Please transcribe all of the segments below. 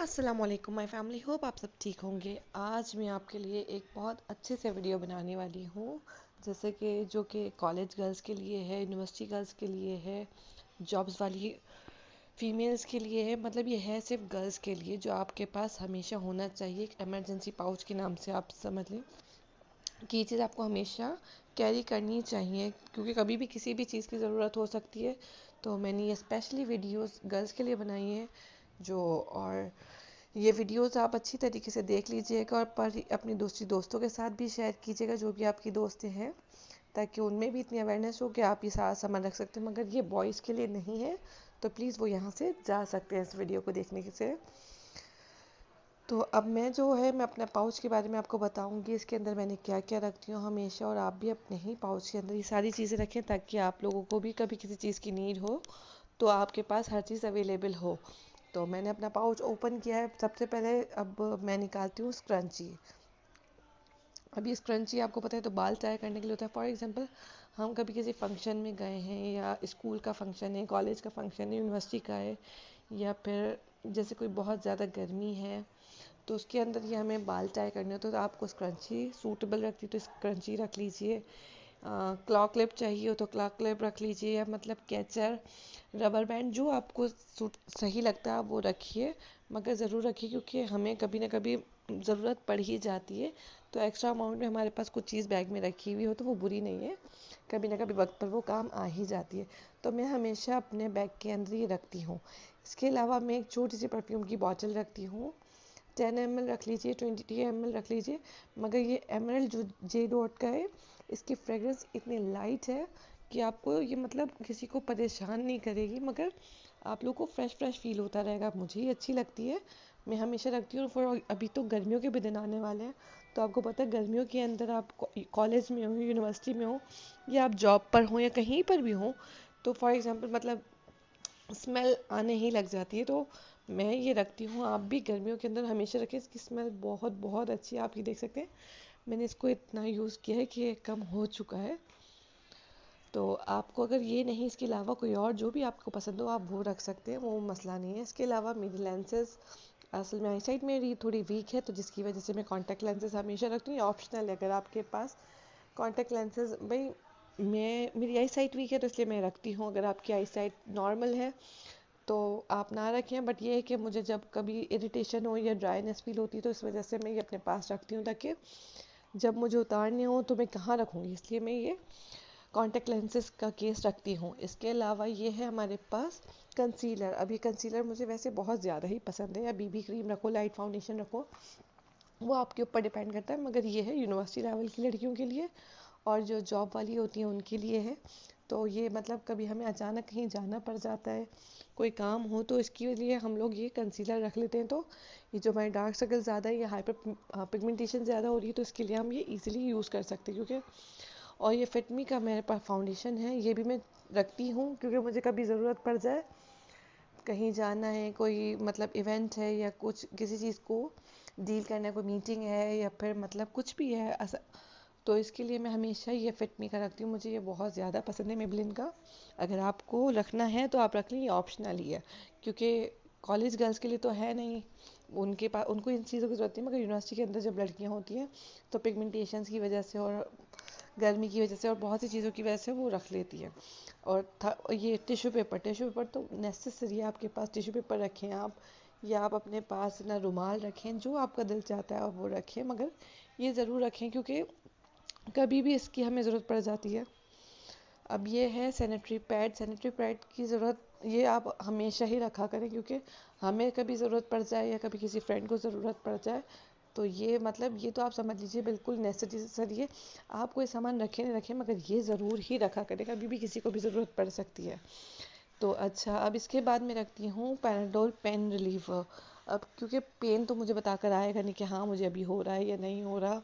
अस्सलामुअलैकुम my family, hope आप सब ठीक होंगे। आज मैं आपके लिए एक बहुत अच्छे से वीडियो बनाने वाली हूँ, जैसे कि जो कि कॉलेज गर्ल्स के लिए है, यूनिवर्सिटी गर्ल्स के लिए है, जॉब्स वाली फीमेल्स के लिए है। मतलब ये है सिर्फ गर्ल्स के लिए, जो आपके पास हमेशा होना चाहिए। एक इमरजेंसी पाउच के नाम से आप समझ लें कि ये चीज़ आपको हमेशा कैरी करनी चाहिए, क्योंकि कभी भी किसी भी चीज़ की ज़रूरत हो सकती है। तो मैंने ये स्पेशली वीडियोस गर्ल्स के लिए बनाई है। जो और ये वीडियोस आप अच्छी तरीके से देख लीजिएगा और पर अपनी दूसरी दोस्तों के साथ भी शेयर कीजिएगा, जो भी आपकी दोस्तें हैं, ताकि उनमें भी इतनी अवेयरनेस हो कि आप ये सारा सामान रख सकते हैं। मगर ये बॉयज़ के लिए नहीं है, तो प्लीज़ वो यहाँ से जा सकते हैं इस वीडियो को देखने से। तो अब मैं अपने पाउच के बारे में आपको बताऊंगी, इसके अंदर मैंने क्या क्या रखती हूँ हमेशा, और आप भी अपने ही पाउच के अंदर ये सारी चीज़ें रखें, ताकि आप लोगों को भी कभी किसी चीज़ की नीड हो तो आपके पास हर चीज़ अवेलेबल हो। तो मैंने अपना पाउच ओपन किया है। सबसे पहले अब मैं निकालती हूँ स्क्रंची। अब ये स्क्रंची आपको पता है तो बाल टाई करने के लिए होता है। फॉर एग्जांपल, हम कभी किसी फंक्शन में गए हैं, या स्कूल का फंक्शन है, कॉलेज का फंक्शन है, यूनिवर्सिटी का है, या फिर जैसे कोई बहुत ज़्यादा गर्मी है, तो उसके अंदर ये हमें बाल टाई करने होते हैं, तो आपको स्क्रंची सूटेबल रखती है तो स्क्रंची रख लीजिए। क्लॉ क्लिप चाहिए हो तो क्लॉ क्लिप रख लीजिए, या मतलब कैचर, रबर बैंड, जो आपको सूट सही लगता है आप वो रखिए। मगर ज़रूर रखिए, क्योंकि हमें कभी ना कभी ज़रूरत पड़ ही जाती है। तो एक्स्ट्रा अमाउंट में हमारे पास कुछ चीज़ बैग में रखी हुई हो तो वो बुरी नहीं है, कभी ना कभी वक्त पर वो काम आ ही जाती है। तो मैं हमेशा अपने बैग के अंदर ये रखती हूँ। इसके अलावा मैं एक छोटी सी परफ्यूम की बॉटल रखती हूँ। 10 ml रख लीजिए, 20 ml रख लीजिए। मगर ये एमरल्ड जो जे डॉट का है, इसकी फ्रेग्रेंस इतनी लाइट है कि आपको ये मतलब किसी को परेशान नहीं करेगी, मगर आप लोग को फ्रेश फ्रेश फील होता रहेगा। मुझे ही अच्छी लगती है, मैं हमेशा रखती हूँ। और अभी तो गर्मियों के भी दिन आने वाले हैं, तो आपको पता है गर्मियों के अंदर आप कॉलेज में हो, यूनिवर्सिटी में हो, या आप जॉब पर हो, या कहीं पर भी हो, तो फॉर एग्जांपल मतलब स्मेल आने ही लग जाती है। तो मैं ये रखती हूँ, आप भी गर्मियों के अंदर हमेशा रखें। इसकी स्मेल बहुत बहुत अच्छी है, आप ये देख सकते हैं। मैंने इसको इतना यूज़ किया है कि ये कम हो चुका है। तो आपको अगर ये नहीं, इसके अलावा कोई और जो भी आपको पसंद हो आप वो रख सकते हैं, वो मसला नहीं है। इसके अलावा मेरी लेंसेज, असल में आई साइट मेरी थोड़ी वीक है, तो जिसकी वजह से मैं कॉन्टैक्ट लेंसेज हमेशा रखती हूँ। ये ऑप्शनल है, अगर आपके पास कॉन्टैक्ट लेंसेज, भाई मेरी आई साइट वीक है तो इसलिए मैं रखती हूँ। अगर आपकी आई साइट नॉर्मल है तो आप ना रखें। बट ये है कि मुझे जब कभी इरिटेशन हो या ड्राइनेस फील होती है, तो इस वजह से मैं ये अपने पास रखती हूँ, ताकि जब मुझे उतारने हो तो मैं कहाँ रखूँगी, इसलिए मैं ये कॉन्टैक्ट लेंसेज का केस रखती हूँ। इसके अलावा ये है हमारे पास कंसीलर। अब ये कंसीलर मुझे वैसे बहुत ज़्यादा ही पसंद है, या बीबी क्रीम रखो, लाइट फाउंडेशन रखो, वो आपके ऊपर डिपेंड करता है। मगर ये है यूनिवर्सिटी लेवल की लड़कियों के लिए, और जो जॉब वाली होती हैं उनके लिए है। तो ये मतलब कभी हमें अचानक कहीं जाना पड़ जाता है, कोई काम हो, तो इसके लिए हम लोग ये कंसीलर रख लेते हैं। तो ये जो हमारे डार्क सर्कल ज़्यादा है या हाइपर पिगमेंटेशन ज़्यादा हो रही है, तो इसके लिए हम ये इजीली यूज़ कर सकते हैं। क्योंकि और ये फिटमी का मेरे पास फाउंडेशन है, ये भी मैं रखती हूँ, क्योंकि मुझे कभी ज़रूरत पड़ जाए, कहीं जाना है, कोई मतलब इवेंट है, या कुछ किसी चीज़ को डील करना है, कोई मीटिंग है, या फिर मतलब कुछ भी है, तो इसके लिए मैं हमेशा ये फिट मी का रखती हूँ। मुझे ये बहुत ज़्यादा पसंद है मेबलिन का। अगर आपको रखना है तो आप रख लें, ये ऑप्शनल ही है, क्योंकि कॉलेज गर्ल्स के लिए तो है नहीं, उनके पास उनको इन चीज़ों की ज़रूरत नहीं। मगर यूनिवर्सिटी के अंदर जब लड़कियाँ होती हैं तो पिगमेंटेशंस की वजह से और गर्मी की वजह से और बहुत सी चीज़ों की वजह से वो रख लेती है। और ये टिश्यू पेपर तो नेसेसरी है, आपके पास टिश्यू पेपर रखें आप, या आप अपने पास ना रुमाल रखें, जो आपका दिल चाहता है आप वो रखें। मगर ये ज़रूर रखें, क्योंकि कभी भी इसकी हमें ज़रूरत पड़ जाती है। अब ये है सैनिटरी पैड की ज़रूरत, ये आप हमेशा ही रखा करें, क्योंकि हमें कभी ज़रूरत पड़ जाए या कभी किसी फ्रेंड को ज़रूरत पड़ जाए, तो ये मतलब ये तो आप समझ लीजिए बिल्कुल नेसेसरी है। आप कोई सामान रखें नहीं रखें, मगर ये ज़रूर ही रखा करें, कभी भी किसी को भी ज़रूरत पड़ सकती है। तो अच्छा, अब इसके बाद मैं रखती हूँ पैराडोल पेन रिलीवर। अब क्योंकि पेन तो मुझे बताकर आएगा नहीं कि हाँ मुझे अभी हो रहा है या नहीं हो रहा,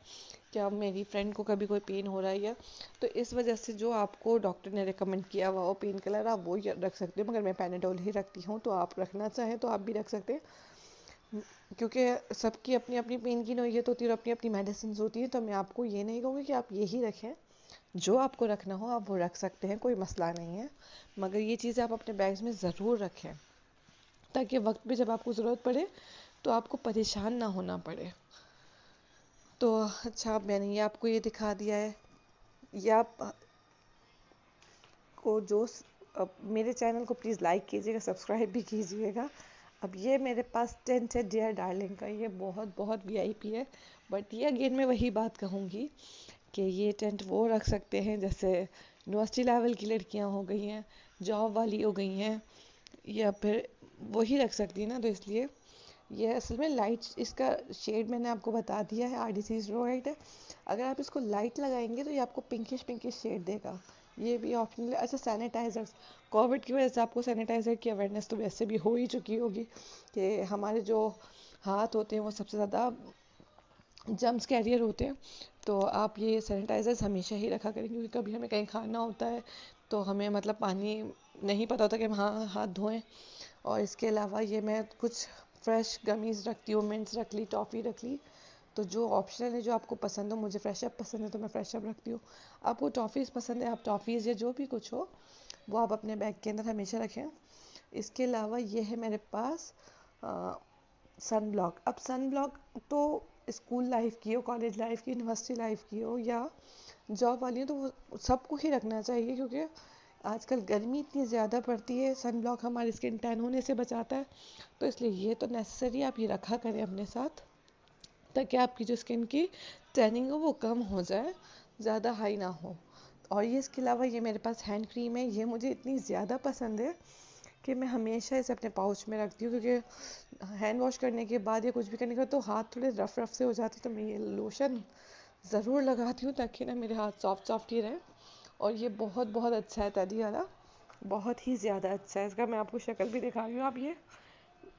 क्या मेरी फ्रेंड को कभी कोई पेन हो रहा है, या तो इस वजह से जो आपको डॉक्टर ने रिकमेंड किया हुआ हो पेन किलर, आप वो रख सकते हो। मगर मैं पैनाडोल ही रखती हूँ, तो आप रखना चाहें तो आप भी रख सकते हैं, क्योंकि सबकी अपनी अपनी पेन की नोयत होती है और अपनी अपनी मेडिसिन होती है। तो मैं आपको ये नहीं कहूँगी कि आप यही रखें, जो आपको रखना हो आप वो रख सकते हैं, कोई मसला नहीं है। मगर ये चीज़ें आप अपने बैग्स में ज़रूर रखें, ताकि वक्त पे जब आपको ज़रूरत पड़े तो आपको परेशान ना होना पड़े। तो अच्छा, मैंने ये आपको ये दिखा दिया है। ये आप को जो अब मेरे चैनल को प्लीज़ लाइक कीजिएगा, सब्सक्राइब भी कीजिएगा। अब ये मेरे पास टेंट है डियर डार्लिंग का, ये बहुत बहुत वीआईपी है। बट ये अगेन मैं वही बात कहूँगी कि ये टेंट वो रख सकते हैं जैसे यूनिवर्सिटी लेवल की लड़कियां हो गई हैं, जॉब वाली हो गई हैं, या फिर वही रख सकती है ना। तो इसलिए ये असल में लाइट, इसका शेड मैंने आपको बता दिया है, RDC रो लाइट है। अगर आप इसको लाइट लगाएंगे तो ये आपको पिंकिश पिंकिश शेड देगा। ये भी ऑप्शनल है। अच्छा, सैनिटाइजर्स, कोविड की वजह से आपको सैनिटाइजर की अवेयरनेस तो वैसे भी हो ही चुकी होगी कि हमारे जो हाथ होते हैं वो सबसे ज़्यादा जर्म्स कैरियर होते हैं। तो आप ये सैनिटाइजर्स हमेशा ही रखा करें, क्योंकि कभी हमें कहीं खाना होता है तो हमें मतलब पानी नहीं पता होता कि हम हाथ धोएं। और इसके अलावा ये मैं कुछ फ्रेश गमीज रखती हूँ, मिंट्स रख ली, टॉफ़ी रख ली। तो जो ऑप्शनल है, जो आपको पसंद हो, मुझे फ्रेश अप पसंद है तो मैं फ्रेश अप रखती हूँ। आपको टॉफ़ीज़ पसंद है, आप टॉफ़ीज़ या जो भी कुछ हो वो आप अपने बैग के अंदर हमेशा रखें। इसके अलावा ये है मेरे पास सन ब्लॉक। अब सन ब्लॉक तो स्कूल लाइफ की हो, कॉलेज लाइफ की, यूनिवर्सिटी लाइफ की हो या जॉब वाली हो, तो वो सबको ही रखना चाहिए, क्योंकि आजकल गर्मी इतनी ज़्यादा पड़ती है। सन ब्लॉक हमारी स्किन टैन होने से बचाता है। तो इसलिए ये तो नेसेसरी आप ये रखा करें अपने साथ, ताकि आपकी जो स्किन की टैनिंग हो वो कम हो जाए, ज़्यादा हाई ना हो। और ये इसके अलावा ये मेरे पास हैंड क्रीम है। ये मुझे इतनी ज़्यादा पसंद है कि मैं हमेशा इसे अपने पाउच में रखती हूँ, क्योंकि हैंड वॉश करने के बाद या कुछ भी करने के बाद तो हाथ थोड़े रफ रफ से हो जाते, तो मैं ये लोशन ज़रूर लगाती हूँ ताकि ना मेरे हाथ सॉफ्ट सॉफ्ट ही रहे। और ये बहुत बहुत अच्छा है तदी वाला, बहुत ही ज़्यादा अच्छा है। इसका मैं आपको शक्ल भी दिखा रही हूँ, आप ये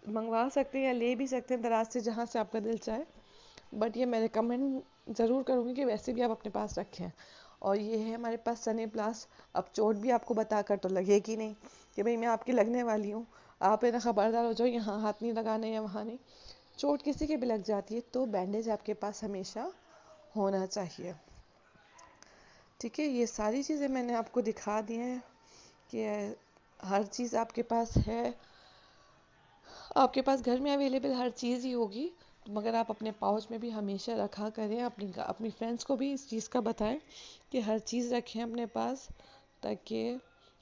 मंगवा सकते हैं या ले भी सकते हैं दराज से, जहाँ से आपका दिल चाहे। बट ये मैं रिकमेंड ज़रूर करूँगी कि वैसे भी आप अपने पास रखें। और ये है हमारे पास सनी प्लस। अब चोट भी आपको बताकर तो लगेगी नहीं कि भाई मैं आपकी लगने वाली हूँ, आप है ना खबरदार हो जाओ, यहाँ हाथ नहीं लगाने या वहाँ नहीं। चोट किसी के भी लग जाती है तो बैंडेज आपके पास हमेशा होना चाहिए। ठीक है, ये सारी चीज़ें मैंने आपको दिखा दी हैं कि हर चीज़ आपके पास है, आपके पास घर में अवेलेबल हर चीज़ ही होगी। मगर आप अपने पाउच में भी हमेशा रखा करें। अपनी अपनी फ्रेंड्स को भी इस चीज़ का बताएं कि हर चीज़ रखें अपने पास, ताकि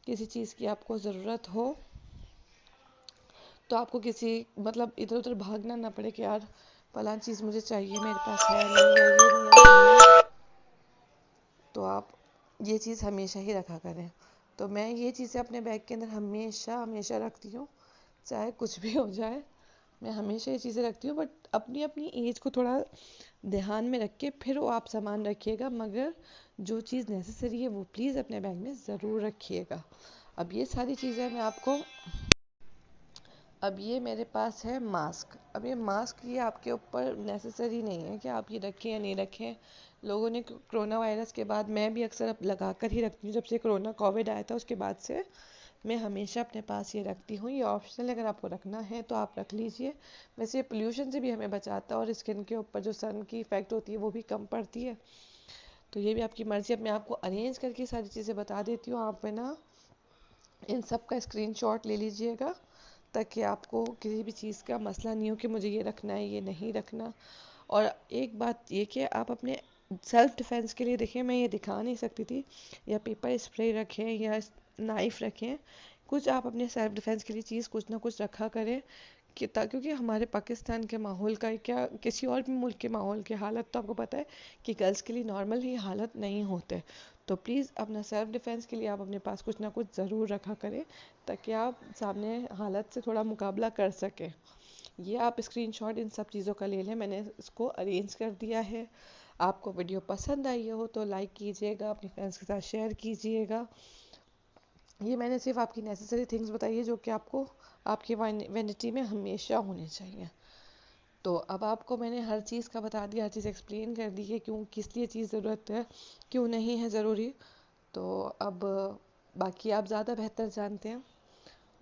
किसी चीज़ की आपको ज़रूरत हो तो आपको किसी मतलब इधर उधर भागना ना पड़े कि यार फलां चीज़ मुझे चाहिए, मेरे पास है नहीं, या ये नहीं है वो नहीं है। तो आप ये चीज़ हमेशा ही रखा करें। तो मैं ये चीज़ें अपने बैग के अंदर हमेशा हमेशा रखती हूँ, चाहे कुछ भी हो जाए। मैं हमेशा ये चीज़ें रखती हूँ, बट अपनी अपनी एज को थोड़ा ध्यान में रख के फिर वो आप सामान रखिएगा। मगर जो चीज़ नेसेसरी है वो प्लीज़ अपने बैग में ज़रूर रखिएगा। अब ये सारी चीज़ें मैं आपको, अब ये मेरे पास है मास्क। अब ये मास्क ये आपके ऊपर नेसेसरी नहीं है कि आप ये रखें या नहीं रखें। लोगों ने कोरोना वायरस के बाद, मैं भी अक्सर अब लगा कर ही रखती हूँ, जब से कोरोना कोविड आया था उसके बाद से मैं हमेशा अपने पास ये रखती हूँ। ये ऑप्शनल, अगर आपको रखना है तो आप रख लीजिए। वैसे ये पोल्यूशन से भी हमें बचाता है और स्किन के ऊपर जो सन की इफेक्ट होती है वो भी कम पड़ती है। तो ये भी आपकी मर्जी। अब मैं आपको अरेंज करके सारी चीज़ें बता देती हूँ, आप है ना इन सब का स्क्रीनशॉट ले लीजिएगा, ताकि आपको किसी भी चीज़ का मसला नहीं हो कि मुझे ये रखना है ये नहीं रखना। और एक बात ये कि आप अपने सेल्फ डिफेंस के लिए, देखिए मैं ये दिखा नहीं सकती थी, या पेपर स्प्रे रखें या नाइफ रखें, कुछ आप अपने सेल्फ डिफेंस के लिए चीज़ कुछ ना कुछ रखा करें। क्योंकि हमारे पाकिस्तान के माहौल का, क्या किसी और भी मुल्क के माहौल की हालत तो आपको पता है कि गर्ल्स के लिए नॉर्मल ही हालत नहीं होते। तो प्लीज़ अपना सेल्फ डिफेंस के लिए आप अपने पास कुछ ना कुछ ज़रूर रखा करें, ताकि आप सामने हालत से थोड़ा मुकाबला कर सकें। ये आप स्क्रीनशॉट इन सब चीज़ों का ले लें, मैंने इसको अरेंज कर दिया है। आपको वीडियो पसंद आई हो तो लाइक कीजिएगा, अपनी फ्रेंड्स के साथ शेयर कीजिएगा। ये मैंने सिर्फ आपकी नेसेसरी थिंग्स बताई है जो कि आपको आपकी वैनिटी में हमेशा होनी चाहिए। तो अब आपको मैंने हर चीज़ का बता दिया, हर चीज़ एक्सप्लेन कर दी है, क्यों किस लिए चीज़ ज़रूरत है, क्यों नहीं है ज़रूरी। तो अब बाकी आप ज़्यादा बेहतर जानते हैं।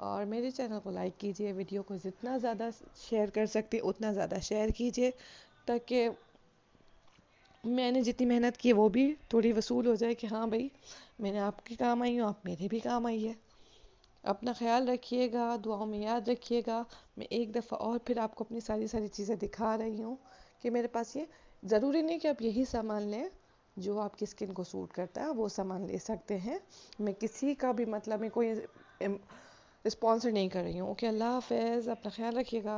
और मेरे चैनल को लाइक कीजिए, वीडियो को जितना ज़्यादा शेयर कर सकते उतना ज़्यादा शेयर कीजिए, ताकि मैंने जितनी मेहनत की है वो भी थोड़ी वसूल हो जाए कि हाँ भाई मैंने आपके काम आई हूँ, आप मेरे भी काम आई है। अपना ख्याल रखिएगा, दुआओं में याद रखिएगा। मैं एक दफ़ा और फिर आपको अपनी सारी सारी चीज़ें दिखा रही हूँ कि मेरे पास ये ज़रूरी नहीं कि आप यही सामान लें, जो आपकी स्किन को सूट करता है वो सामान ले सकते हैं। मैं किसी का भी मतलब मैं कोई स्पॉन्सर नहीं कर रही हूँ। ओके, अल्लाह हाफ़िज़, अपना ख्याल रखिएगा।